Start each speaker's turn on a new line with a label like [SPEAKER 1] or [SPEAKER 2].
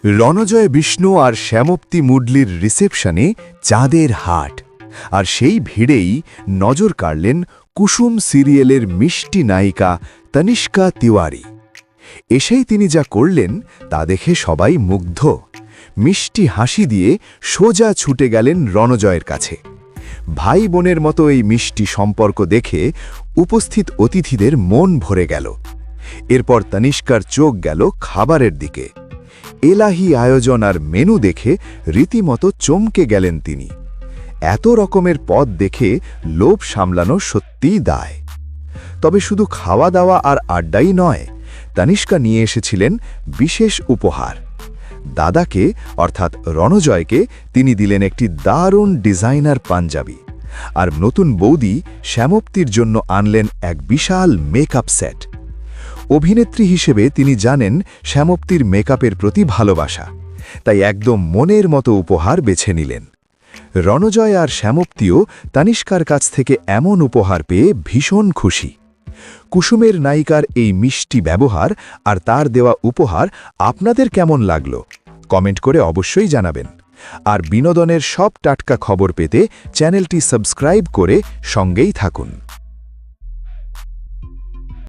[SPEAKER 1] রণজয় বিষ্ণু আর শ্যামপ্তি মুডলির রিসেপশনে চাঁদের হাট, আর সেই ভিড়েই নজর কাড়লেন কুসুম সিরিয়ালের মিষ্টি নায়িকা তনিষ্কা তিওয়ারি। এসেই তিনি যা করলেন তা দেখে সবাই মুগ্ধ। মিষ্টি হাসি দিয়ে সোজা ছুটে গেলেন রণজয়ের কাছে। ভাই বোনের মতো এই মিষ্টি সম্পর্ক দেখে উপস্থিত অতিথিদের মন ভরে গেল। এরপর তনিষ্কার চোখ গেল খাবারের দিকে। এলাহি আয়োজন আর মেনু দেখে রীতিমতো চমকে গেলেন তিনি। এত রকমের পদ দেখে লোভ সামলানো সত্যিই দায়। তবে শুধু খাওয়া দাওয়া আর আড্ডাই নয়, তনিষ্কা নিয়ে এসেছিলেন বিশেষ উপহার। দাদাকে অর্থাৎ রণজয়কে তিনি দিলেন একটি দারুণ ডিজাইনার পাঞ্জাবি, আর নতুন বৌদি শ্যামপ্তির জন্য আনলেন এক বিশাল মেকআপ সেট। অভিনেত্রী হিসেবে তিনি জানেন শ্যামপ্তির মেকআপের প্রতি ভালোবাসা, তাই একদম মনের মতো উপহার বেছে নিলেন। রণজয় আর শ্যামপ্তিও তনিষ্কার কাছ থেকে এমন উপহার পেয়ে ভীষণ খুশি। কুসুমের নায়িকার এই মিষ্টি ব্যবহার আর তার দেওয়া উপহার আপনাদের কেমন লাগলো কমেন্ট করে অবশ্যই জানাবেন। আর বিনোদনের সব টাটকা খবর পেতে চ্যানেলটি সাবস্ক্রাইব করে সঙ্গেই থাকুন।